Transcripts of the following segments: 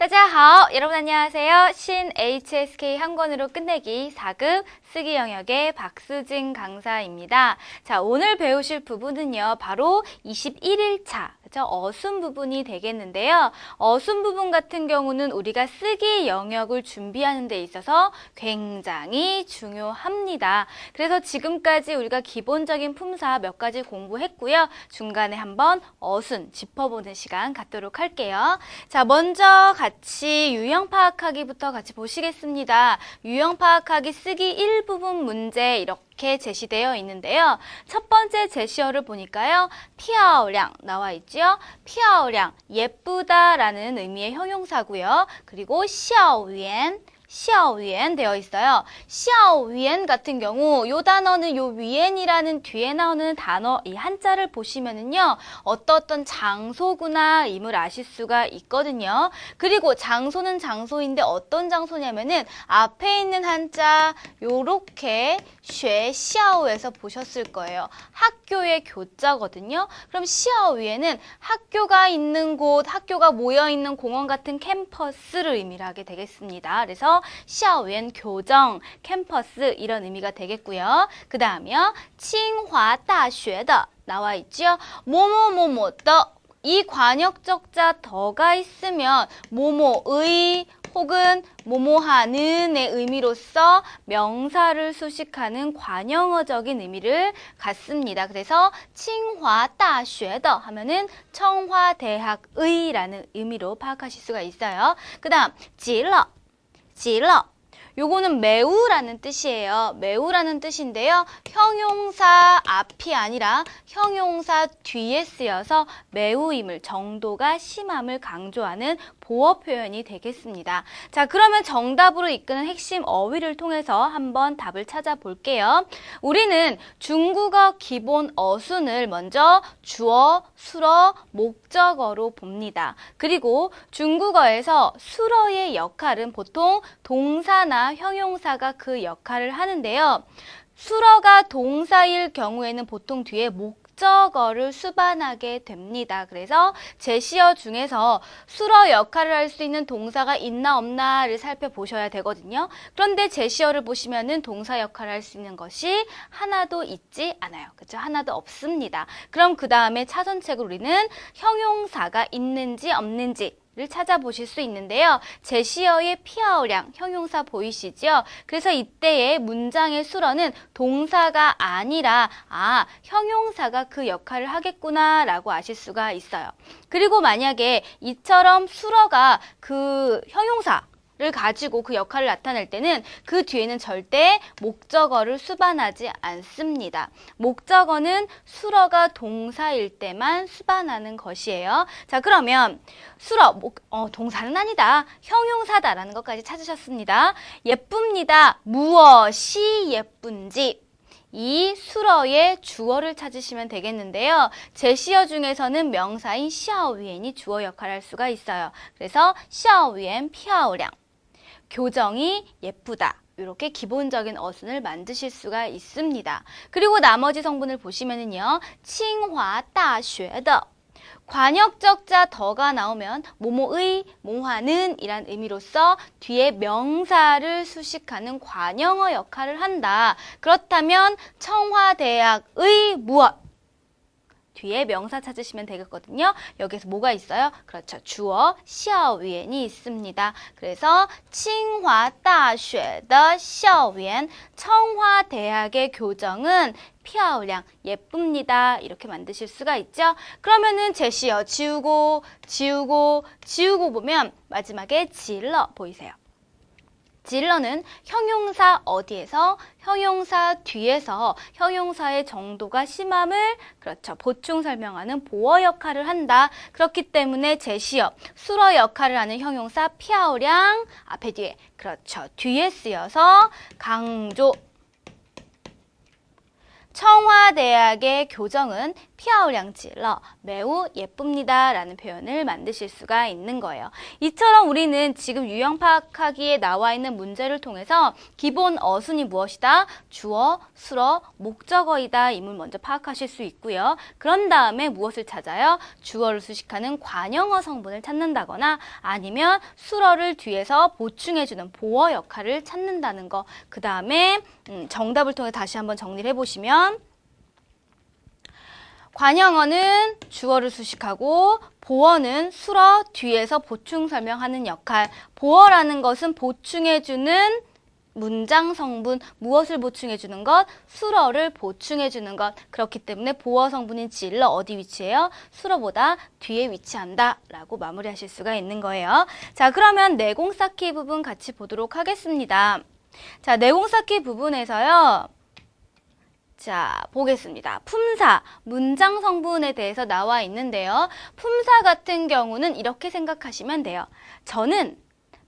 大家好, 여러분 안녕하세요. 신 HSK 한권으로 끝내기 4급 쓰기 영역의 박수진 강사입니다. 자, 오늘 배우실 부분은요, 바로 21일차 어순 부분이 되겠는데요. 어순 부분 같은 경우는 우리가 쓰기 영역을 준비하는 데 있어서 굉장히 중요합니다. 그래서 지금까지 우리가 기본적인 품사 몇 가지 공부했고요. 중간에 한번 어순 짚어보는 시간 갖도록 할게요. 자, 먼저 같이 유형 파악하기부터 같이 보시겠습니다. 유형 파악하기 쓰기 1부분 문제 이렇게 제시되어 있는데요. 첫 번째 제시어를 보니까요. 漂亮 나와 있죠. 漂亮 예쁘다라는 의미의 형용사고요. 그리고 校园 校园 되어 있어요. 校园 같은 경우 요 단어는 요 위엔이라는 뒤에 나오는 단어 이 한자를 보시면은요. 어떤 장소구나 임을 아실 수가 있거든요. 그리고 장소는 장소인데 어떤 장소냐면은 앞에 있는 한자 요렇게 学校에서 보셨을 거예요. 학교의 교자거든요. 그럼 校园은 학교가 있는 곳, 학교가 모여 있는 공원 같은 캠퍼스를 의미를 하게 되겠습니다. 그래서 校园 교정, 캠퍼스 이런 의미가 되겠고요. 그 다음이요. 清华大学的 나와 있죠. 뭐뭐뭐뭐的 이 관역적자 더가 있으면 뭐뭐의 혹은 뭐뭐하는의 의미로서 명사를 수식하는 관형어적인 의미를 갖습니다. 그래서 清华大学的 하면은 청와대학의라는 의미로 파악하실 수가 있어요. 그 다음 极乐 요거는 매우라는 뜻이에요. 매우라는 뜻인데요. 형용사 앞이 아니라 형용사 뒤에 쓰여서 매우임을, 정도가 심함을 강조하는 보어 표현이 되겠습니다. 자, 그러면 정답으로 이끄는 핵심 어휘를 통해서 한번 답을 찾아볼게요. 우리는 중국어 기본 어순을 먼저 주어, 수어, 목적어로 봅니다. 그리고 중국어에서 수어의 역할은 보통 동사나 형용사가 그 역할을 하는데요. 수어가 동사일 경우에는 보통 뒤에 목적어를 수반하게 됩니다. 그래서 제시어 중에서 수어 역할을 할 수 있는 동사가 있나 없나를 살펴보셔야 되거든요. 그런데 제시어를 보시면은 동사 역할을 할 수 있는 것이 하나도 있지 않아요. 그렇죠? 하나도 없습니다. 그럼 그 다음에 차선책으로 우리는 형용사가 있는지 없는지 를 찾아보실 수 있는데요. 제시어의 漂亮 형용사 보이시죠? 그래서 이때의 문장의 수어는 동사가 아니라 형용사가 그 역할을 하겠구나 라고 아실 수가 있어요. 그리고 만약에 이처럼 수어가 그 형용사 를 가지고 그 역할을 나타낼 때는 그 뒤에는 절대 목적어를 수반하지 않습니다. 목적어는 수어가 동사일 때만 수반하는 것이에요. 자, 그러면 수어, 동사는 아니다. 형용사다라는 것까지 찾으셨습니다. 예쁩니다. 무엇이 예쁜지. 이 수어의 주어를 찾으시면 되겠는데요. 제시어 중에서는 명사인 校园이 주어 역할을 할 수가 있어요. 그래서 校园漂亮 교정이 예쁘다. 이렇게 기본적인 어순을 만드실 수가 있습니다. 그리고 나머지 성분을 보시면은요. 清华大学的 관역적자 더가 나오면 뭐뭐의, 뭐하는 이란 의미로서 뒤에 명사를 수식하는 관형어 역할을 한다. 그렇다면 청와대학의 무엇? 뒤에 명사 찾으시면 되겠거든요. 여기서 뭐가 있어요? 그렇죠. 주어 校园이 있습니다. 그래서 清华大学的校园 청와대학의 교정은 漂亮 예쁩니다. 이렇게 만드실 수가 있죠. 그러면은 제시어 지우고 보면 마지막에 极乐 보이세요? 极乐는 형용사 어디에서? 형용사 뒤에서 형용사의 정도가 심함을 그렇죠. 보충 설명하는 보어 역할을 한다. 그렇기 때문에 제시어 수어 역할을 하는 형용사 漂亮 앞에 뒤에 그렇죠. 뒤에 쓰여서 강조 청와대학의 교정은 피아오량지러 매우 예쁩니다 라는 표현을 만드실 수가 있는 거예요. 이처럼 우리는 지금 유형 파악하기에 나와 있는 문제를 통해서 기본 어순이 무엇이다? 주어, 수어, 목적어이다 임을 먼저 파악하실 수 있고요. 그런 다음에 무엇을 찾아요? 주어를 수식하는 관형어 성분을 찾는다거나 아니면 수어를 뒤에서 보충해주는 보어 역할을 찾는다는 거. 그 다음에 정답을 통해 다시 한번 정리를 해보시면 관형어는 주어를 수식하고 보어는 수어 뒤에서 보충 설명하는 역할. 보어라는 것은 보충해주는 문장 성분, 무엇을 보충해주는 것? 수어를 보충해주는 것. 그렇기 때문에 보어 성분인 질러 어디 위치해요? 수어보다 뒤에 위치한다 라고 마무리하실 수가 있는 거예요. 자, 그러면 내공 쌓기 부분 같이 보도록 하겠습니다. 자, 내공 쌓기 부분에서요. 자, 보겠습니다. 품사, 문장 성분에 대해서 나와 있는데요. 품사 같은 경우는 이렇게 생각하시면 돼요. 저는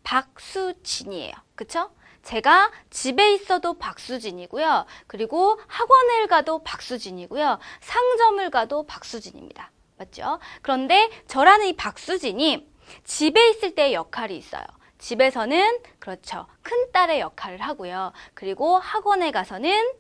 박수진이에요. 그쵸? 제가 집에 있어도 박수진이고요. 그리고 학원을 가도 박수진이고요. 상점을 가도 박수진입니다. 맞죠? 그런데 저라는 이 박수진이 집에 있을 때의 역할이 있어요. 집에서는 그렇죠. 큰딸의 역할을 하고요. 그리고 학원에 가서는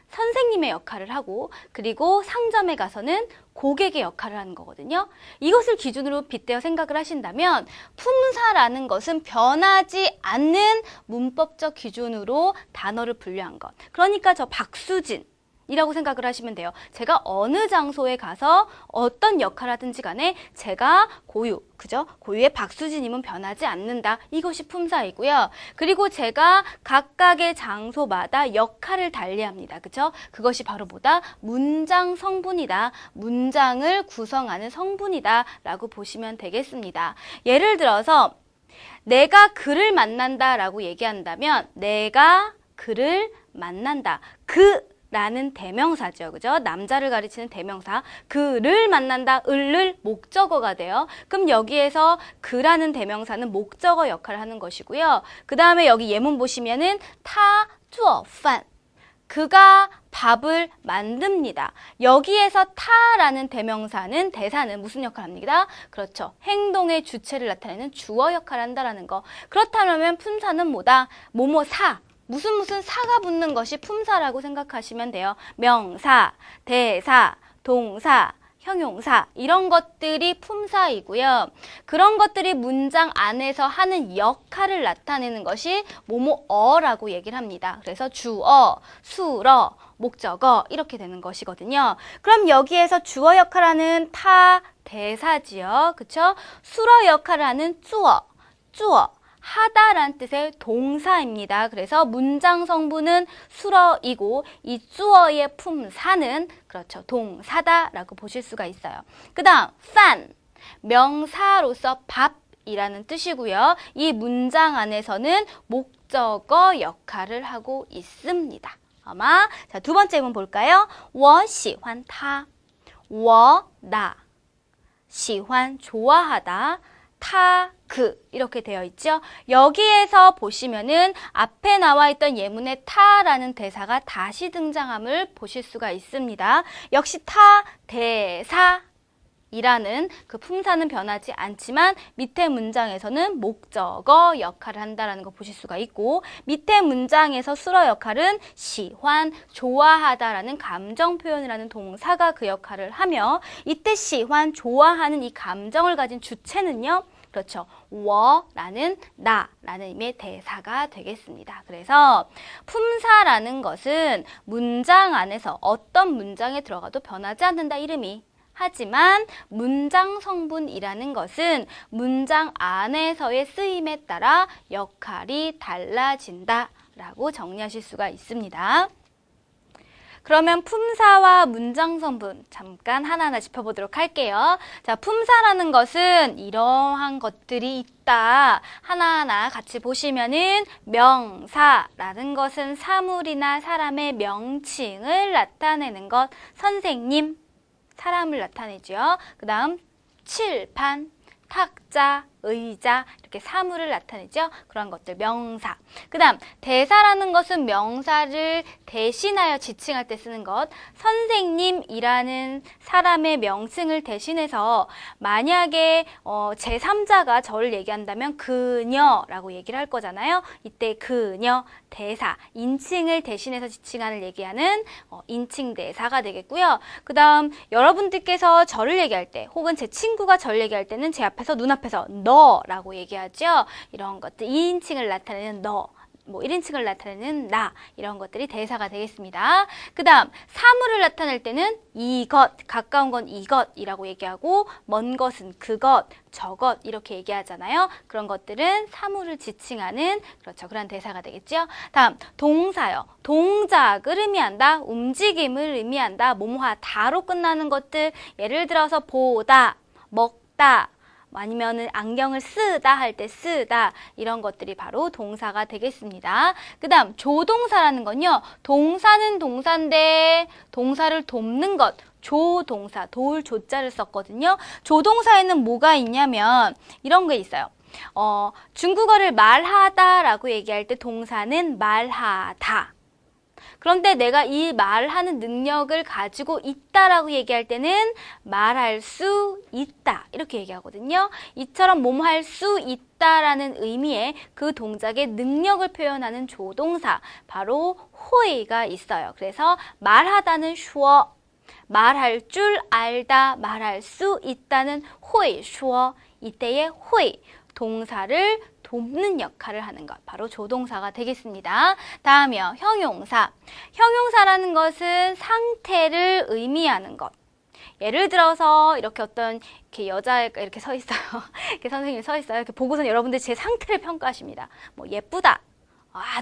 선생님의 역할을 하고 그리고 상점에 가서는 고객의 역할을 하는 거거든요. 이것을 기준으로 빗대어 생각을 하신다면 품사라는 것은 변하지 않는 문법적 기준으로 단어를 분류한 것. 그러니까 저 박수진 이라고 생각을 하시면 돼요. 제가 어느 장소에 가서 어떤 역할을 하든지 간에 제가 고유, 그죠? 고유의 박수진임은 변하지 않는다. 이것이 품사이고요. 그리고 제가 각각의 장소마다 역할을 달리합니다. 그죠? 그것이 바로 뭐다? 문장 성분이다. 문장을 구성하는 성분이다. 라고 보시면 되겠습니다. 예를 들어서 내가 그를 만난다 라고 얘기한다면 내가 그를 만난다. 라는 대명사죠. 그죠? 남자를 가리치는 대명사. 그를 만난다. 을을 목적어가 돼요. 그럼 여기에서 그라는 대명사는 목적어 역할을 하는 것이고요. 그 다음에 여기 예문 보시면은 타 주어 판. 그가 밥을 만듭니다. 여기에서 타라는 대명사는 대사는 무슨 역할을 합니다? 그렇죠. 행동의 주체를 나타내는 주어 역할을 한다라는 거. 그렇다면 품사는 뭐다? 뭐뭐사. 무슨 사가 붙는 것이 품사라고 생각하시면 돼요. 명사, 대사, 동사, 형용사 이런 것들이 품사이고요. 그런 것들이 문장 안에서 하는 역할을 나타내는 것이 뭐뭐어라고 얘기를 합니다. 그래서 주어, 수어, 목적어 이렇게 되는 것이거든요. 그럼 여기에서 주어 역할을 하는 타, 대사지요. 그쵸? 수어 역할을 하는 쭈어, 하다라는 뜻의 동사입니다. 그래서 문장 성분은 수어이고 이 주어의 품사는 그렇죠. 동사다라고 보실 수가 있어요. 그 다음 판, 명사로서 밥이라는 뜻이고요. 이 문장 안에서는 목적어 역할을 하고 있습니다. 자, 두 번째 문 볼까요? 我喜欢他, 我나, 喜欢좋아하다, 타, 이렇게 되어 있죠. 여기에서 보시면은 앞에 나와 있던 예문의 타라는 대사가 다시 등장함을 보실 수가 있습니다. 역시 타, 대사 이라는 그 품사는 변하지 않지만 밑에 문장에서는 목적어 역할을 한다는 거 보실 수가 있고 밑에 문장에서 수어 역할은 시환, 좋아하다라는 감정 표현을 하는 동사가 그 역할을 하며 이때 시환, 좋아하는 이 감정을 가진 주체는요. 그렇죠. 我라는 나라는 의미의 대사가 되겠습니다. 그래서 품사라는 것은 문장 안에서 어떤 문장에 들어가도 변하지 않는다 이름이. 하지만 문장 성분이라는 것은 문장 안에서의 쓰임에 따라 역할이 달라진다라고 정리하실 수가 있습니다. 그러면 품사와 문장 성분 잠깐 하나하나 짚어보도록 할게요. 자, 품사라는 것은 이러한 것들이 있다. 하나하나 같이 보시면은 명사라는 것은 사물이나 사람의 명칭을 나타내는 것. 선생님, 사람을 나타내죠. 그 다음 칠판, 탁자, 의자 이렇게 사물을 나타내죠. 그런 것들 명사. 그 다음 대사라는 것은 명사를 대신하여 지칭할 때 쓰는 것. 선생님이라는 사람의 명칭을 대신해서 만약에 제3자가 저를 얘기한다면 그녀라고 얘기를 할 거잖아요. 이때 그녀 대사, 인칭을 대신해서 지칭하는 얘기하는 인칭 대사가 되겠고요. 그 다음 여러분들께서 저를 얘기할 때 혹은 제 친구가 저를 얘기할 때는 제 앞에서 눈앞에서 너라고 얘기하죠. 이런 것들 2인칭을 나타내는 너, 뭐 1인칭을 나타내는 나 이런 것들이 대사가 되겠습니다. 그 다음 사물을 나타낼 때는 이것, 가까운 건 이것이라고 얘기하고 먼 것은 그것, 저것 이렇게 얘기하잖아요. 그런 것들은 사물을 지칭하는 그렇죠. 그런 대사가 되겠죠. 다음 동사요. 동작을 의미한다. 움직임을 의미한다. 뭐뭐하다로 끝나는 것들 예를 들어서 보다, 먹다 아니면은 안경을 쓰다 할 때 쓰다 이런 것들이 바로 동사가 되겠습니다. 그 다음 조동사라는 건요. 동사는 동사인데 동사를 돕는 것 조동사, 도울 조자를 썼거든요. 조동사에는 뭐가 있냐면 이런 게 있어요. 중국어를 말하다라고 얘기할 때 동사는 말하다. 그런데 내가 이 말하는 능력을 가지고 있다라고 얘기할 때는 말할 수 있다 이렇게 얘기하거든요. 이처럼 뭐뭐 할 수 있다라는 의미의 그 동작의 능력을 표현하는 조동사 바로 호이가 있어요. 그래서 말하다는 슈어, 말할 줄 알다, 말할 수 있다는 호이 슈어, 이때의 호이 동사를 돕는 역할을 하는 것, 바로 조동사가 되겠습니다. 다음이요, 형용사. 형용사라는 것은 상태를 의미하는 것. 예를 들어서 이렇게 어떤 이렇게 여자애가 이렇게 서 있어요. 이렇게 선생님이 서 있어요. 이렇게 보고선 여러분들 제 상태를 평가하십니다. 뭐 예쁘다,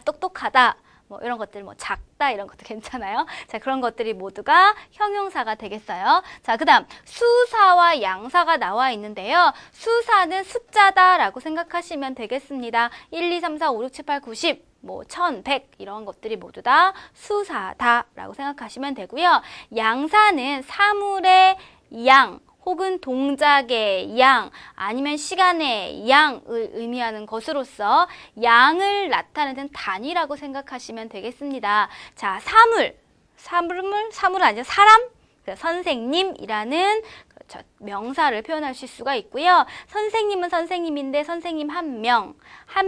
똑똑하다, 뭐 이런 것들, 뭐 작다 이런 것도 괜찮아요. 자, 그런 것들이 모두가 형용사가 되겠어요. 자, 그 다음 수사와 양사가 나와 있는데요. 수사는 숫자다라고 생각하시면 되겠습니다. 1, 2, 3, 4, 5, 6, 7, 8, 90, 뭐 1100 이런 것들이 모두 다 수사다라고 생각하시면 되고요. 양사는 사물의 양 혹은 동작의 양 아니면 시간의 양을 의미하는 것으로서 양을 나타내는 단위라고 생각하시면 되겠습니다. 자, 사물은 아니라 사람, 선생님이라는 그렇죠. 명사를 표현하실 수가 있고요. 선생님은 선생님인데 선생님 한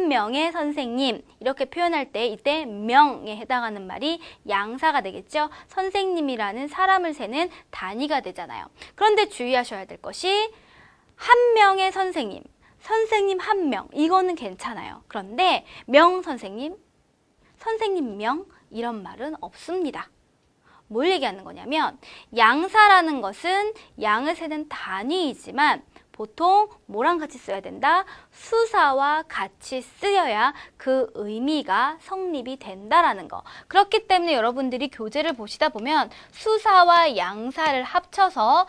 명의 선생님 이렇게 표현할 때 이때 명에 해당하는 말이 양사가 되겠죠. 선생님이라는 사람을 세는 단위가 되잖아요. 그런데 주의하셔야 될 것이 한 명의 선생님 한 명 이거는 괜찮아요. 그런데 명선생님, 선생님 명 이런 말은 없습니다. 뭘 얘기하는 거냐면 양사라는 것은 양을 세는 단위이지만 보통 뭐랑 같이 써야 된다? 수사와 같이 쓰여야 그 의미가 성립이 된다라는 거. 그렇기 때문에 여러분들이 교재를 보시다 보면 수사와 양사를 합쳐서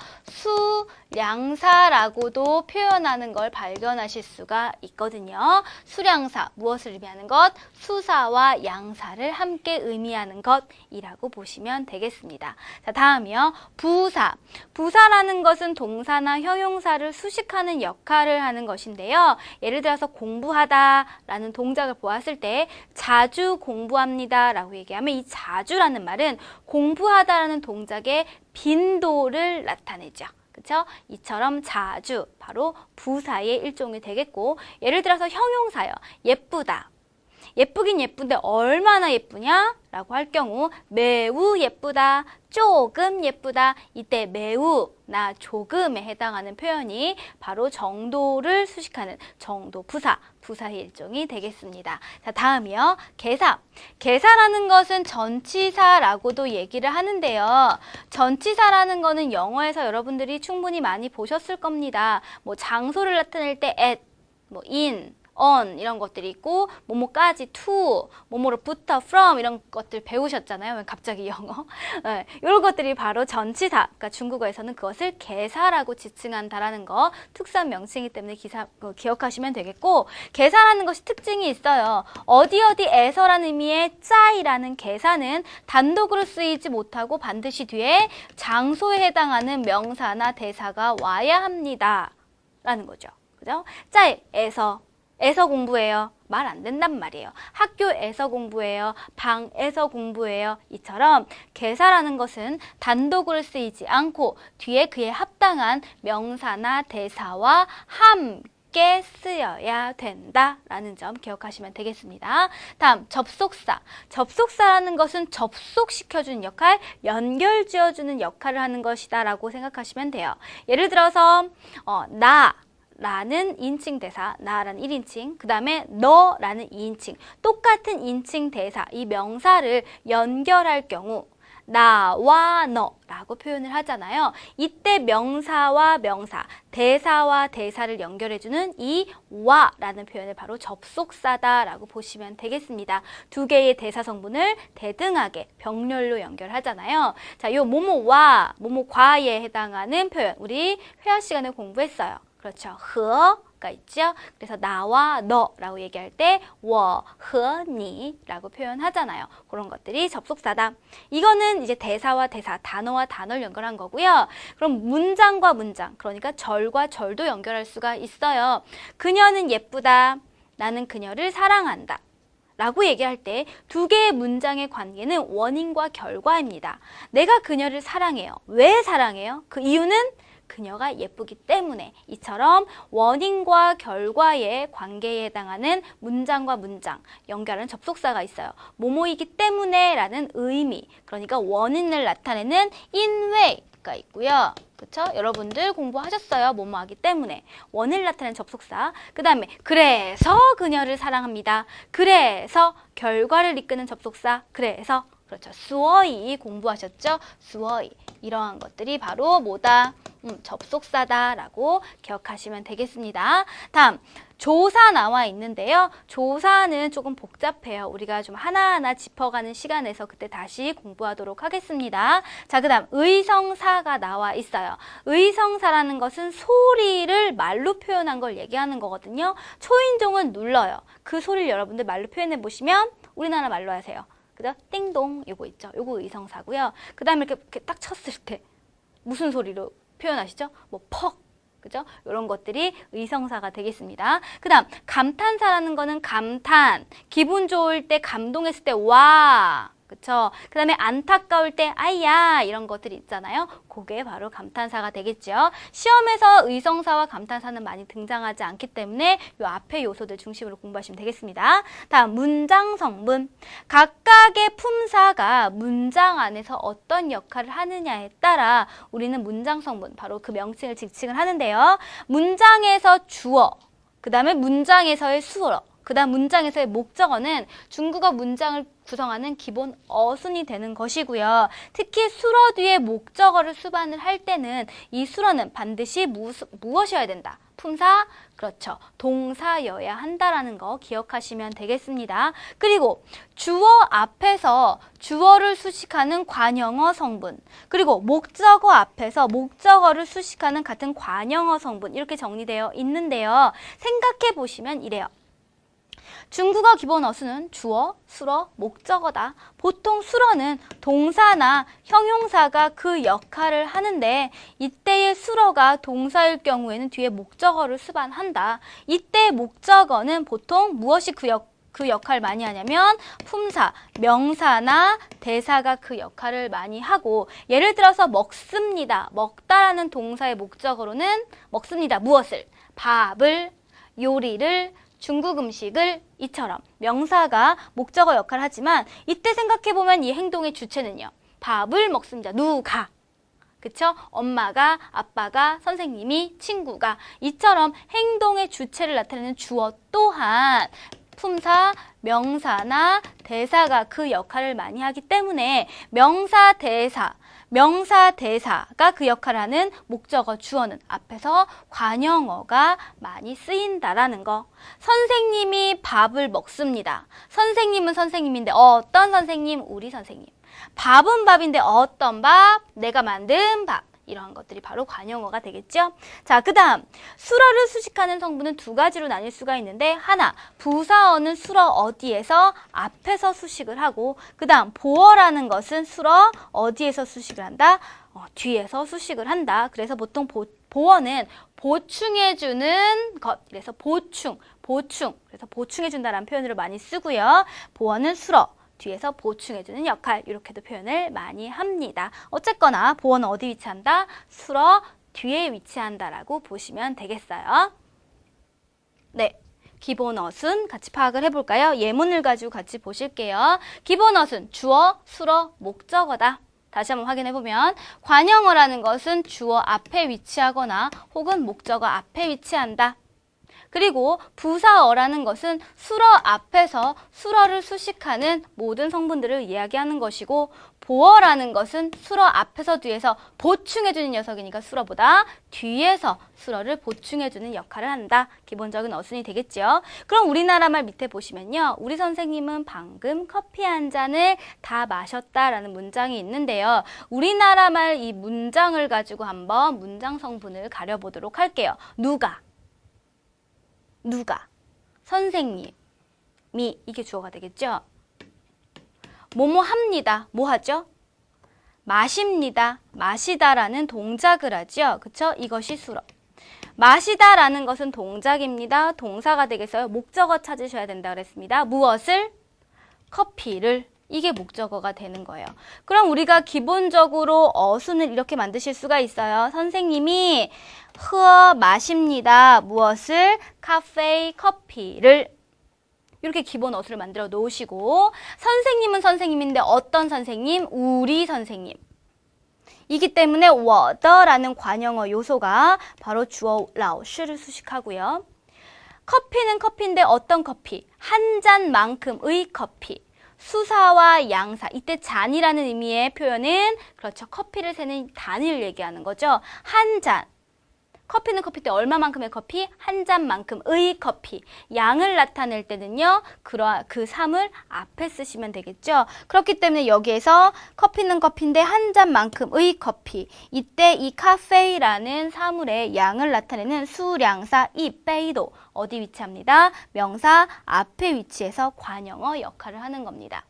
수량사라고도 표현하는 걸 발견하실 수가 있거든요. 수량사, 무엇을 의미하는 것? 수사와 양사를 함께 의미하는 것이라고 보시면 되겠습니다. 자, 다음이요. 부사. 부사라는 것은 동사나 형용사를 수식하는 역할을 하는 것인데요. 예를 들어서 공부하다라는 동작을 보았을 때 자주 공부합니다라고 얘기하면 이 자주라는 말은 공부하다라는 동작의 빈도를 나타내죠. 그렇죠? 이처럼 자주 바로 부사의 일종이 되겠고 예를 들어서 형용사요. 예쁘다. 예쁘긴 예쁜데 얼마나 예쁘냐? 라고 할 경우 매우 예쁘다, 조금 예쁘다. 이때 매우나 조금에 해당하는 표현이 바로 정도를 수식하는 정도 부사, 부사의 일종이 되겠습니다. 자, 다음이요. 개사. 개사라는 것은 전치사라고도 얘기를 하는데요. 전치사라는 거는 영어에서 여러분들이 충분히 많이 보셨을 겁니다. 뭐 장소를 나타낼 때 at, 뭐 in, on 이런 것들이 있고 뭐뭐까지 to, 뭐뭐로부터 from 이런 것들 배우셨잖아요. 왜 갑자기 영어? 네, 이런 것들이 바로 전치사. 그러니까 중국어에서는 그것을 개사라고 지칭한다라는 거 특수한 명칭이기 때문에 기억하시면 되겠고 개사라는 것이 특징이 있어요. 어디에서라는 의미의 짜이라는 개사는 단독으로 쓰이지 못하고 반드시 뒤에 장소에 해당하는 명사나 대사가 와야 합니다. 라는 거죠. 그죠? 에서 공부해요. 말 안 된단 말이에요. 학교에서 공부해요. 방에서 공부해요. 이처럼 개사라는 것은 단독으로 쓰이지 않고 뒤에 그에 합당한 명사나 대사와 함께 쓰여야 된다라는 점 기억하시면 되겠습니다. 다음 접속사. 접속사라는 것은 접속시켜주는 역할, 연결 지어주는 역할을 하는 것이다 라고 생각하시면 돼요. 예를 들어서 라는 인칭 대사, 나라는 1인칭, 그 다음에 너라는 2인칭, 똑같은 인칭 대사, 이 명사를 연결할 경우 나와 너라고 표현을 하잖아요. 이때 명사와 명사, 대사와 대사를 연결해주는 이 와라는 표현을 바로 접속사다라고 보시면 되겠습니다. 두 개의 대사 성분을 대등하게 병렬로 연결하잖아요. 자, 요 뭐뭐와, 뭐뭐과에 해당하는 표현, 우리 회화 시간에 공부했어요. 그렇죠. 和가 있죠. 그래서 나와 너라고 얘기할 때 我和你라고 표현하잖아요. 그런 것들이 접속사다. 이거는 이제 대사와 대사, 단어와 단어를 연결한 거고요. 그럼 문장과 문장, 그러니까 절과 절도 연결할 수가 있어요. 그녀는 예쁘다. 나는 그녀를 사랑한다. 라고 얘기할 때 두 개의 문장의 관계는 원인과 결과입니다. 내가 그녀를 사랑해요. 왜 사랑해요? 그 이유는 그녀가 예쁘기 때문에. 이처럼 원인과 결과의 관계에 해당하는 문장과 문장 연결하는 접속사가 있어요. 뭐뭐이기 때문에 라는 의미, 그러니까 원인을 나타내는 인왜가 있고요. 그렇죠? 여러분들 공부하셨어요. 뭐뭐 하기 때문에. 원인을 나타내는 접속사. 그 다음에 그래서 그녀를 사랑합니다. 그래서 결과를 이끄는 접속사. 그래서 그렇죠. 수어이 공부하셨죠? 수어이. 이러한 것들이 바로 뭐다? 접속사다라고 기억하시면 되겠습니다. 다음, 조사 나와 있는데요. 조사는 조금 복잡해요. 우리가 좀 하나하나 짚어가는 시간에서 그때 다시 공부하도록 하겠습니다. 자, 그 다음 의성사가 나와 있어요. 의성사라는 것은 소리를 말로 표현한 걸 얘기하는 거거든요. 초인종은 눌러요. 그 소리를 여러분들 말로 표현해 보시면 우리나라 말로 하세요. 그죠? 띵동 요거 있죠. 요거 의성사고요. 그 다음에 이렇게 딱 쳤을 때 무슨 소리로 표현하시죠? 뭐 퍽, 그죠? 이런 것들이 의성사가 되겠습니다. 그 다음 감탄사라는 거는 감탄, 기분 좋을 때, 감동했을 때 와, 그쵸? 그 다음에 안타까울 때 아이야, 이런 것들이 있잖아요. 그게 바로 감탄사가 되겠죠. 시험에서 의성사와 감탄사는 많이 등장하지 않기 때문에 이 앞에 요소들 중심으로 공부하시면 되겠습니다. 다음 문장 성분. 각각의 품사가 문장 안에서 어떤 역할을 하느냐에 따라 우리는 문장 성분, 바로 그 명칭을 지칭을 하는데요. 문장에서 주어, 그 다음에 문장에서의 수어, 그 다음 문장에서의 목적어는 중국어 문장을 구성하는 기본 어순이 되는 것이고요. 특히 수어 뒤에 목적어를 수반을 할 때는 이 수어는 반드시 무엇이어야 된다? 품사, 그렇죠. 동사여야 한다라는 거 기억하시면 되겠습니다. 그리고 주어 앞에서 주어를 수식하는 관형어 성분, 그리고 목적어 앞에서 목적어를 수식하는 같은 관형어 성분, 이렇게 정리되어 있는데요. 생각해 보시면 이래요. 중국어 기본 어순은 주어, 수어, 목적어다. 보통 수어는 동사나 형용사가 그 역할을 하는데 이때의 수어가 동사일 경우에는 뒤에 목적어를 수반한다. 이때 목적어는 보통 무엇이 그 역할 많이 하냐면 품사, 명사나 대사가 그 역할을 많이 하고, 예를 들어서 먹습니다. 먹다라는 동사의 목적어로는 먹습니다. 무엇을? 밥을, 요리를, 중국 음식을, 이처럼 명사가 목적어 역할을 하지만 이때 생각해보면 이 행동의 주체는요. 밥을 먹습니다. 누가? 그쵸? 엄마가, 아빠가, 선생님이, 친구가. 이처럼 행동의 주체를 나타내는 주어 또한 품사, 명사나 대사가 그 역할을 많이 하기 때문에 명사, 대사가 그 역할을 하는 목적어, 주어는 앞에서 관형어가 많이 쓰인다라는 거. 선생님이 밥을 먹습니다. 선생님은 선생님인데 어떤 선생님? 우리 선생님. 밥은 밥인데 어떤 밥? 내가 만든 밥. 이러한 것들이 바로 관형어가 되겠죠. 자, 그 다음 수어를 수식하는 성분은 두 가지로 나뉠 수가 있는데, 하나, 부사어는 수어 어디에서? 앞에서 수식을 하고, 그 다음 보어라는 것은 수어 어디에서 수식을 한다? 뒤에서 수식을 한다. 그래서 보통 보어는 보충해주는 것. 그래서 보충. 그래서 보충해준다라는 표현으로 많이 쓰고요. 보어는 수러. 뒤에서 보충해주는 역할. 이렇게도 표현을 많이 합니다. 어쨌거나 보어는 어디 위치한다? 수러 뒤에 위치한다라고 보시면 되겠어요. 네. 기본 어순 같이 파악을 해볼까요? 예문을 가지고 같이 보실게요. 기본 어순, 주어, 수러, 목적어다. 다시 한번 확인해보면 관형어라는 것은 주어 앞에 위치하거나 혹은 목적어 앞에 위치한다. 그리고 부사어라는 것은 수러 앞에서 수러를 수식하는 모든 성분들을 이야기하는 것이고 보어라는 것은 수러 앞에서 뒤에서 보충해주는 녀석이니까 수러보다 뒤에서 수러를 보충해주는 역할을 한다. 기본적인 어순이 되겠죠. 그럼 우리나라 말 밑에 보시면요. 우리 선생님은 방금 커피 한 잔을 다 마셨다라는 문장이 있는데요. 우리나라 말 이 문장을 가지고 한번 문장 성분을 가려보도록 할게요. 누가, 선생님이 이게 주어가 되겠죠. 뭐뭐 합니다. 뭐 하죠? 마십니다. 마시다라는 동작을 하죠. 그쵸? 이것이 수러. 마시다라는 것은 동작입니다. 동사가 되겠어요. 목적어 찾으셔야 된다 그랬습니다. 무엇을? 커피를. 이게 목적어가 되는 거예요. 그럼 우리가 기본적으로 어순을 이렇게 만드실 수가 있어요. 선생님이 마십니다. 무엇을? 카페, 커피를. 이렇게 기본 어순을 만들어 놓으시고 선생님은 선생님인데 어떤 선생님? 우리 선생님. 이기 때문에 我的라는 관형어 요소가 바로 주어 老师를 수식하고요. 커피는 커피인데 어떤 커피? 한 잔만큼의 커피. 수사와 양사, 이때 잔이라는 의미의 표현은 그렇죠. 커피를 세는 단위를 얘기하는 거죠. 한 잔. 커피는 커피 때 얼마만큼의 커피? 한 잔만큼의 커피. 양을 나타낼 때는요. 그 3을 앞에 쓰시면 되겠죠. 그렇기 때문에 여기에서 커피는 커피인데 한 잔만큼의 커피. 이때 이 카페이라는 사물의 양을 나타내는 수량사 이 빼이도 어디 위치합니다? 명사 앞에 위치해서 관형어 역할을 하는 겁니다.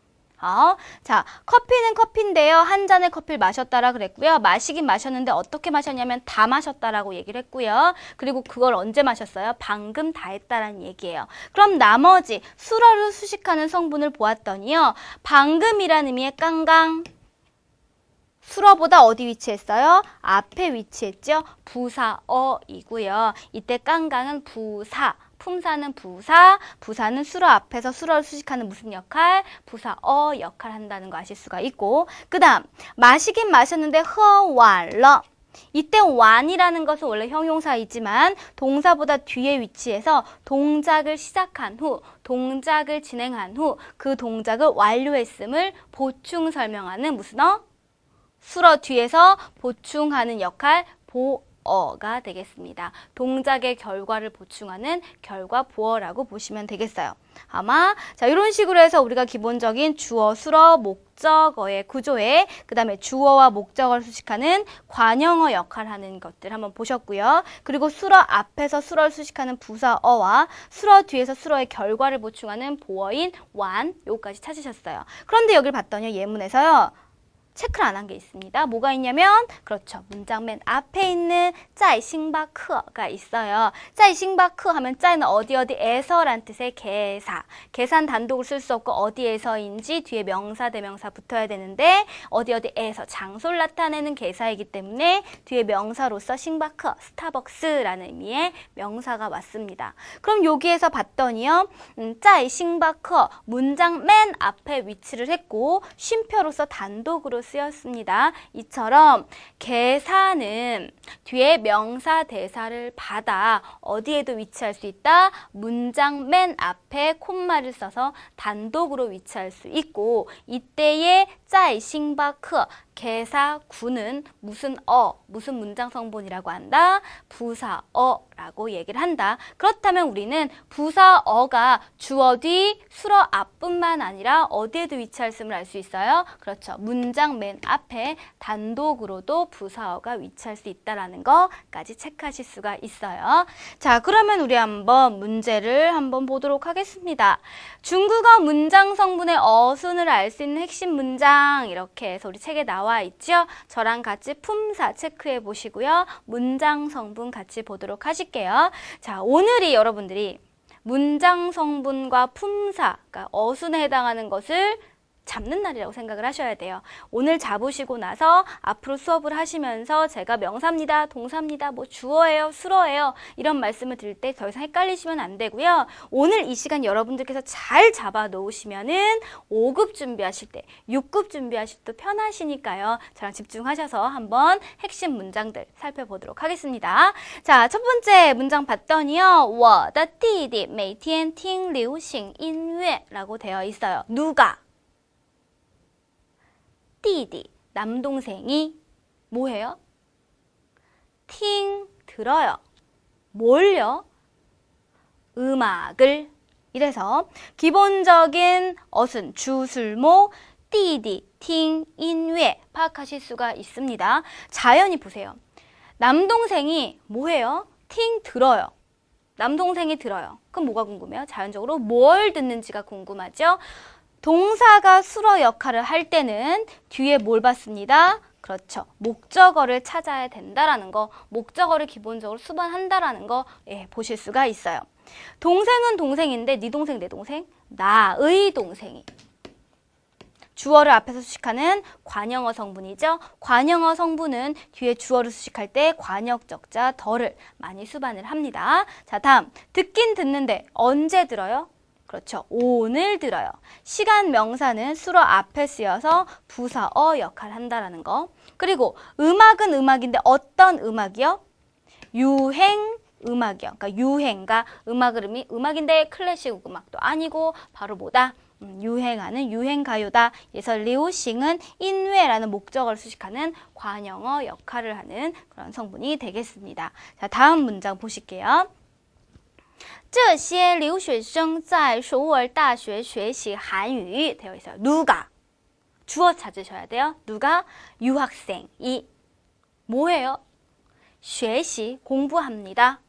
자, 커피는 커피인데요. 한 잔의 커피를 마셨다라 그랬고요. 마시긴 마셨는데 어떻게 마셨냐면 다 마셨다라고 얘기를 했고요. 그리고 그걸 언제 마셨어요? 방금 다 했다라는 얘기예요. 그럼 나머지 수러를 수식하는 성분을 보았더니요. 방금이라는 의미의 깡강. 수러보다 어디 위치했어요? 앞에 위치했죠? 부사어이고요. 이때 깡강은 부사. 품사는 부사, 부사는 수러 앞에서 수러를 수식하는 무슨 역할? 부사어 역할 한다는 거 아실 수가 있고 그 다음 마시긴 마셨는데 喝完了 이때 완이라는 것은 원래 형용사이지만 동사보다 뒤에 위치해서 동작을 시작한 후, 동작을 진행한 후 그 동작을 완료했음을 보충 설명하는 무슨 수러 뒤에서 보충하는 역할 보어가 되겠습니다. 동작의 결과를 보충하는 결과 보어라고 보시면 되겠어요. 아마 자 이런 식으로 해서 우리가 기본적인 주어, 수러, 목적어의 구조에 그 다음에 주어와 목적어를 수식하는 관형어 역할을 하는 것들 한번 보셨고요. 그리고 수러 앞에서 수러를 수식하는 부사어와 수러 뒤에서 수러의 결과를 보충하는 보어인 완 요거까지 찾으셨어요. 그런데 여기를 봤더니 예문에서요. 체크를 안 한 게 있습니다. 뭐가 있냐면 그렇죠. 문장 맨 앞에 있는 在星巴克가 있어요. 在星巴克하면 在는 어디에서 라는 뜻의 계사. 계산 단독을 쓸 수 없고 어디에서인지 뒤에 명사 대명사 붙어야 되는데 어디에서 장소를 나타내는 계사이기 때문에 뒤에 명사로서 싱바크, 스타벅스라는 의미의 명사가 왔습니다. 그럼 여기에서 봤더니요. 在星巴克 문장 맨 앞에 위치를 했고 쉼표로서 단독으로 쓰였습니다. 이처럼 계사는 뒤에 명사 대사를 받아 어디에도 위치할 수 있다. 문장 맨 앞에 콤마를 써서 단독으로 위치할 수 있고 이때의 在星巴克 계사구는 무슨 문장 성분이라고 한다? 부사어라고 얘기를 한다. 그렇다면 우리는 부사어가 주어 뒤 수러 앞뿐만 아니라 어디에도 위치했음을 알 수 있어요? 그렇죠. 문장 맨 앞에 단독으로도 부사어가 위치할 수 있다는 거까지 체크하실 수가 있어요. 자, 그러면 우리 한번 문제를 한번 보도록 하겠습니다. 중국어 문장 성분의 어순을 알 수 있는 핵심 문장 이렇게 해서 우리 책에 나와 나와 있죠? 저랑 같이 품사 체크해 보시고요. 문장 성분 같이 보도록 하실게요. 자, 오늘이 여러분들이 문장 성분과 품사, 그러니까 어순에 해당하는 것을 잡는 날이라고 생각을 하셔야 돼요. 오늘 잡으시고 나서 앞으로 수업을 하시면서 제가 명사입니다, 동사입니다, 뭐 주어예요, 수어예요 이런 말씀을 드릴 때 더 이상 헷갈리시면 안 되고요. 오늘 이 시간 여러분들께서 잘 잡아 놓으시면은 5급 준비하실 때, 6급 준비하실 때 편하시니까요. 저랑 집중하셔서 한번 핵심 문장들 살펴보도록 하겠습니다. 자, 첫 번째 문장 봤더니요. 我的弟弟每天听流行音乐라고 되어 있어요. 누가? 띠디, 남동생이 뭐해요? 팅, 들어요. 뭘요? 음악을. 이래서 기본적인 어순, 주술모, 띠디, 팅, 인외 파악하실 수가 있습니다. 자연히 보세요. 남동생이 뭐해요? 팅, 들어요. 남동생이 들어요. 그럼 뭐가 궁금해요? 자연적으로 뭘 듣는지가 궁금하죠? 동사가 수로 역할을 할 때는 뒤에 뭘 받습니다? 그렇죠. 목적어를 찾아야 된다라는 거, 목적어를 기본적으로 수반한다라는 거 보실 수가 있어요. 동생은 동생인데 네 동생, 내 동생? 나의 동생이. 주어를 앞에서 수식하는 관형어 성분이죠. 관형어 성분은 뒤에 주어를 수식할 때 관역적자 덜을 많이 수반을 합니다. 자, 다음. 듣긴 듣는데 언제 들어요? 그렇죠. 오늘 들어요. 시간 명사는 수로 앞에 쓰여서 부사어 역할을 한다라는 거. 그리고 음악은 음악인데 어떤 음악이요? 유행 음악이요. 그러니까 유행가 음악을 음악인데 클래식 음악도 아니고 바로 뭐다? 유행하는 유행가요다. 그래서 리우싱은 인외라는 목적어를 수식하는 관형어 역할을 하는 그런 성분이 되겠습니다. 자, 다음 문장 보실게요. 这些留学生在首尔大学学习韩语 되어 있어요. 누가? 주어 찾으셔야 돼요. 누가? 유학생이 뭐해요? 学习 공부합니다.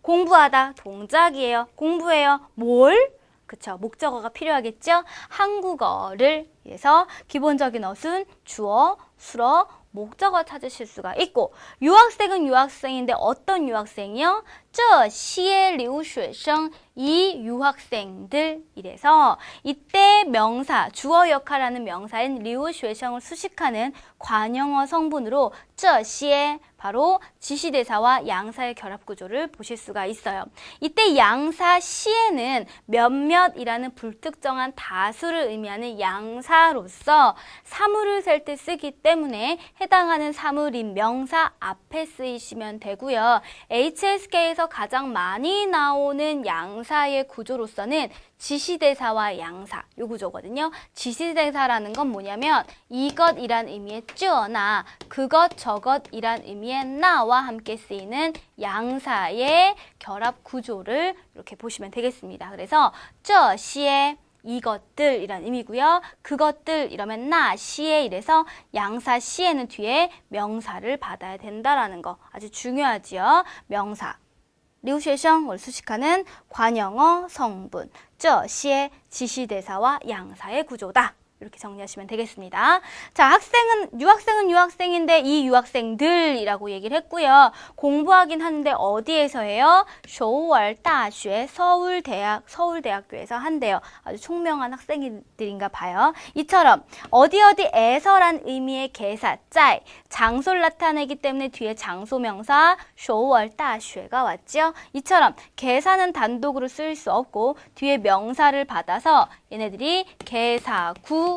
공부하다 동작이에요. 공부해요. 뭘? 그쵸. 목적어가 필요하겠죠? 한국어를 위해서 기본적인 어순 주어, 수어, 목적어 찾으실 수가 있고 유학생은 유학생인데 어떤 유학생이요? 这些留学生 이 유학생들 이래서 이때 명사, 주어 역할을 하는 명사인 留学生을 수식하는 관형어 성분으로 这些 바로 지시대사와 양사의 결합구조를 보실 수가 있어요. 이때 양사 시에는 몇몇이라는 불특정한 다수를 의미하는 양사로서 사물을 셀 때 쓰기 때문에 해당하는 사물인 명사 앞에 쓰이시면 되고요. HSK에서 가장 많이 나오는 양사의 구조로서는 지시대사와 양사, 요 구조거든요. 지시대사라는 건 뭐냐면 이것이란 의미의 쩌나, 그것, 저것이란 의미의 나와 함께 쓰이는 양사의 결합 구조를 이렇게 보시면 되겠습니다. 그래서 쩌시에 이것들이란 의미고요. 그것들 이러면 나시에 이래서 양사 시에는 뒤에 명사를 받아야 된다라는 거 아주 중요하지요. 명사. 留学生을 수식하는 관형어 성분, 这些 지시대사와 양사의 구조다. 이렇게 정리하시면 되겠습니다. 자, 유학생은 유학생인데 이 유학생들이라고 얘기를 했고요. 공부하긴 하는데 어디에서 해요? 首尔大学 서울대학교에서 한대요. 아주 총명한 학생들인가 봐요. 이처럼 어디에서란 의미의 개사, 在 장소를 나타내기 때문에 뒤에 장소명사 首尔大学가 왔죠. 이처럼 개사는 단독으로 쓰일 수 없고 뒤에 명사를 받아서 얘네들이 개사구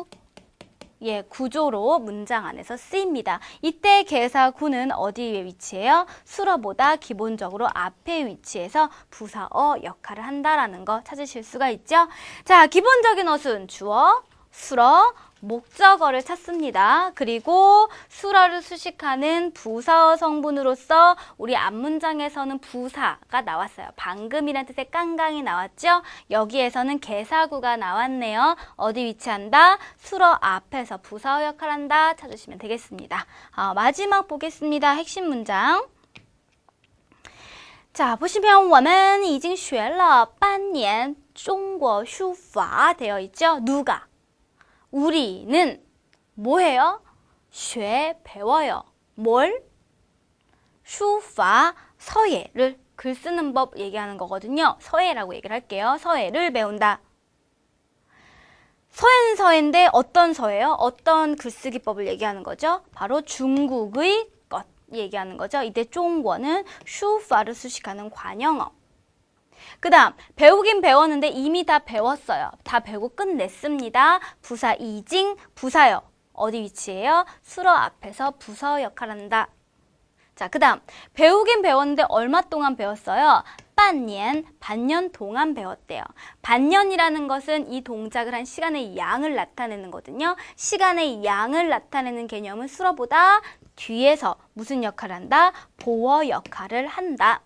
구조로 문장 안에서 쓰입니다. 이때 개사구는 어디에 위치해요? 수어보다 기본적으로 앞에 위치해서 부사어 역할을 한다라는 거 찾으실 수가 있죠. 자, 기본적인 어순 주어, 수어, 목적어를 찾습니다. 그리고 수어를 수식하는 부사어 성분으로서 우리 앞문장에서는 부사가 나왔어요. 방금이란 뜻의 깡깡이 나왔죠? 여기에서는 개사구가 나왔네요. 어디 위치한다? 수어 앞에서 부사어 역할을 한다. 찾으시면 되겠습니다. 마지막 보겠습니다. 핵심 문장. 자, 보시면 我们已经学了半年中国书法 되어 있죠? 누가? 우리는 뭐해요? 学 배워요. 뭘? 书法 서예를 글 쓰는 법 얘기하는 거거든요. 서예라고 얘기를 할게요. 서예를 배운다. 서예는 서예인데 어떤 서예요? 어떤 글쓰기법을 얘기하는 거죠? 바로 중국의 것 얘기하는 거죠. 이때 중국어는 书法를 수식하는 관영어. 그 다음 배우긴 배웠는데 이미 다 배웠어요. 다 배우고 끝냈습니다. 부사 이징, 부사요. 어디 위치해요? 수러 앞에서 부서 역할한다. 자, 그 다음 배우긴 배웠는데 얼마 동안 배웠어요? 반년 동안 배웠대요. 반년이라는 것은 이 동작을 한 시간의 양을 나타내는 거거든요. 시간의 양을 나타내는 개념은 수러보다 뒤에서 무슨 역할을 한다? 보어 역할을 한다.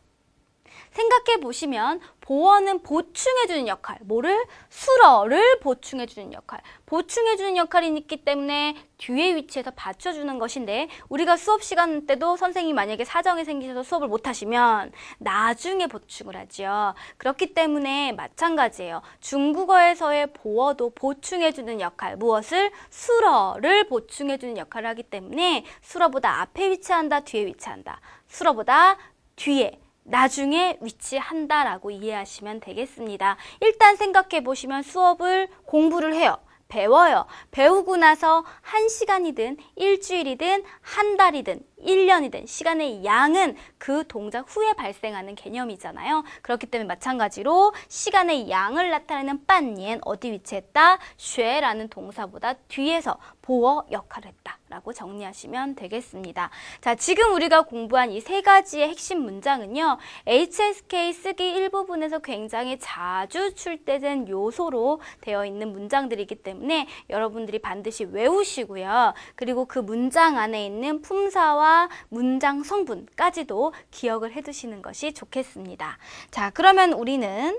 생각해 보시면 보어는 보충해주는 역할, 뭐를? 수러를 보충해주는 역할. 보충해주는 역할이 있기 때문에 뒤에 위치해서 받쳐주는 것인데 우리가 수업 시간 때도 선생님이 만약에 사정이 생기셔서 수업을 못하시면 나중에 보충을 하죠. 그렇기 때문에 마찬가지예요. 중국어에서의 보어도 보충해주는 역할, 무엇을? 수러를 보충해주는 역할을 하기 때문에 수러보다 앞에 위치한다, 뒤에 위치한다. 수러보다 뒤에 나중에 위치한다라고 이해하시면 되겠습니다. 일단 생각해 보시면 수업을 공부를 해요. 배워요. 배우고 나서 1시간이든 일주일이든 한 달이든 1년이든 시간의 양은 그 동작 후에 발생하는 개념이잖아요. 그렇기 때문에 마찬가지로 시간의 양을 나타내는 반년 어디 위치했다? 学라는 동사보다 뒤에서 보어 역할을 했다 라고 정리하시면 되겠습니다. 자, 지금 우리가 공부한 이 세 가지의 핵심 문장은요. HSK 쓰기 일부분에서 굉장히 자주 출제된 요소로 되어 있는 문장들이기 때문에 여러분들이 반드시 외우시고요. 그리고 그 문장 안에 있는 품사와 문장 성분까지도 기억을 해두시는 것이 좋겠습니다. 자, 그러면 우리는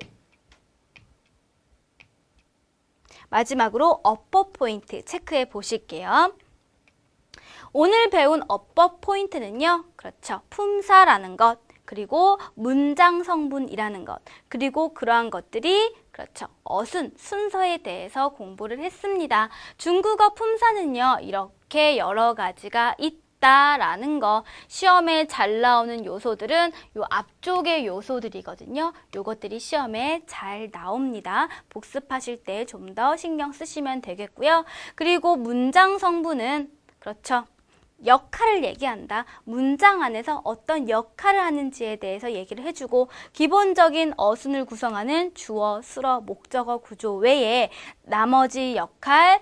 마지막으로 어법 포인트 체크해 보실게요. 오늘 배운 어법 포인트는요. 그렇죠. 품사라는 것, 그리고 문장 성분이라는 것, 그리고 그러한 것들이 그렇죠. 어순, 순서에 대해서 공부를 했습니다. 중국어 품사는요. 이렇게 여러 가지가 있다라는 거. 시험에 잘 나오는 요소들은 요 앞쪽의 요소들이거든요. 요것들이 시험에 잘 나옵니다. 복습하실 때 좀 더 신경 쓰시면 되겠고요. 그리고 문장 성분은 그렇죠. 역할을 얘기한다. 문장 안에서 어떤 역할을 하는지에 대해서 얘기를 해주고 기본적인 어순을 구성하는 주어, 수러, 목적어 구조 외에 나머지 역할,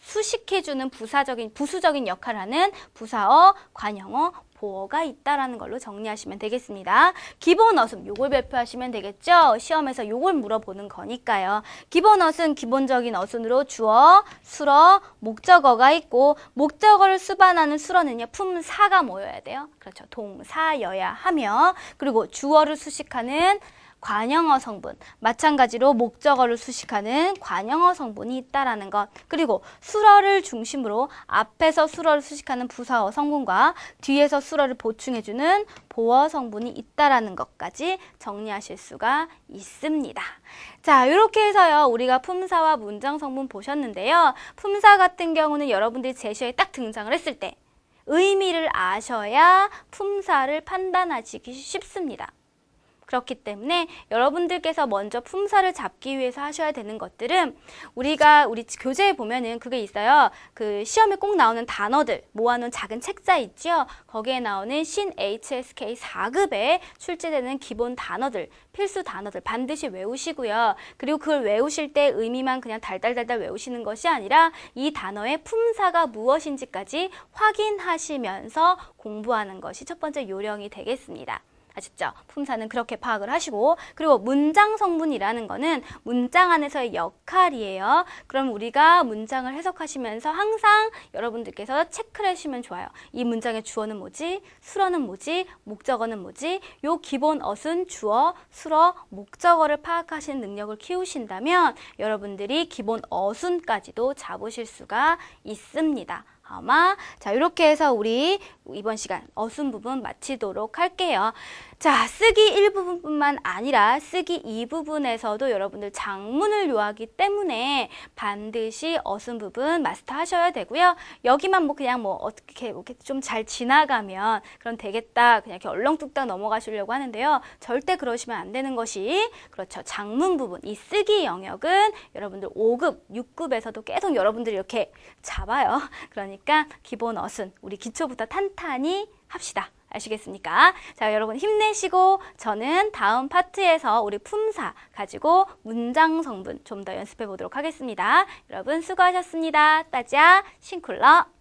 수식해주는 부수적인 역할을 하는 부사어, 관형어, 보어가 있다라는 걸로 정리하시면 되겠습니다. 기본 어순, 요걸 발표하시면 되겠죠? 시험에서 요걸 물어보는 거니까요. 기본 어순, 기본적인 어순으로 주어, 수러, 목적어가 있고 목적어를 수반하는 수러는요. 품사가 모여야 돼요. 그렇죠. 동사여야 하며 그리고 주어를 수식하는 관형어 성분, 마찬가지로 목적어를 수식하는 관형어 성분이 있다라는 것, 그리고 수러를 중심으로 앞에서 수러를 수식하는 부사어 성분과 뒤에서 수러를 보충해주는 보어 성분이 있다라는 것까지 정리하실 수가 있습니다. 자, 이렇게 해서요 우리가 품사와 문장 성분 보셨는데요. 품사 같은 경우는 여러분들이 제시어에 딱 등장을 했을 때 의미를 아셔야 품사를 판단하시기 쉽습니다. 그렇기 때문에 여러분들께서 먼저 품사를 잡기 위해서 하셔야 되는 것들은 우리 교재에 보면은 그게 있어요. 그 시험에 꼭 나오는 단어들 모아놓은 작은 책자 있죠. 거기에 나오는 신 HSK 4급에 출제되는 기본 단어들, 필수 단어들 반드시 외우시고요. 그리고 그걸 외우실 때 의미만 그냥 달달달달 외우시는 것이 아니라 이 단어의 품사가 무엇인지까지 확인하시면서 공부하는 것이 첫 번째 요령이 되겠습니다. 아시죠? 품사는 그렇게 파악을 하시고 그리고 문장 성분이라는 거는 문장 안에서의 역할이에요. 그럼 우리가 문장을 해석하시면서 항상 여러분들께서 체크를 해주시면 좋아요. 이 문장의 주어는 뭐지? 수러는 뭐지? 목적어는 뭐지? 요 기본 어순, 주어, 수러, 목적어를 파악하시는 능력을 키우신다면 여러분들이 기본 어순까지도 잡으실 수가 있습니다. 자, 이렇게 해서 우리 이번 시간 어순 부분 마치도록 할게요. 자, 쓰기 1부분뿐만 아니라 쓰기 2부분에서도 여러분들 장문을 요하기 때문에 반드시 어순 부분 마스터 하셔야 되고요. 여기만 뭐 그냥 뭐 어떻게 이렇게 좀 잘 지나가면 그럼 되겠다. 그냥 이렇게 얼렁뚱땅 넘어가시려고 하는데요. 절대 그러시면 안 되는 것이 그렇죠. 장문 부분, 이 쓰기 영역은 여러분들 5급, 6급에서도 계속 여러분들이 이렇게 잡아요. 그러니까 기본 어순, 우리 기초부터 탄탄히 합시다. 아시겠습니까? 자, 여러분 힘내시고 저는 다음 파트에서 우리 품사 가지고 문장 성분 좀 더 연습해 보도록 하겠습니다. 여러분 수고하셨습니다. 따자 싱쿨러.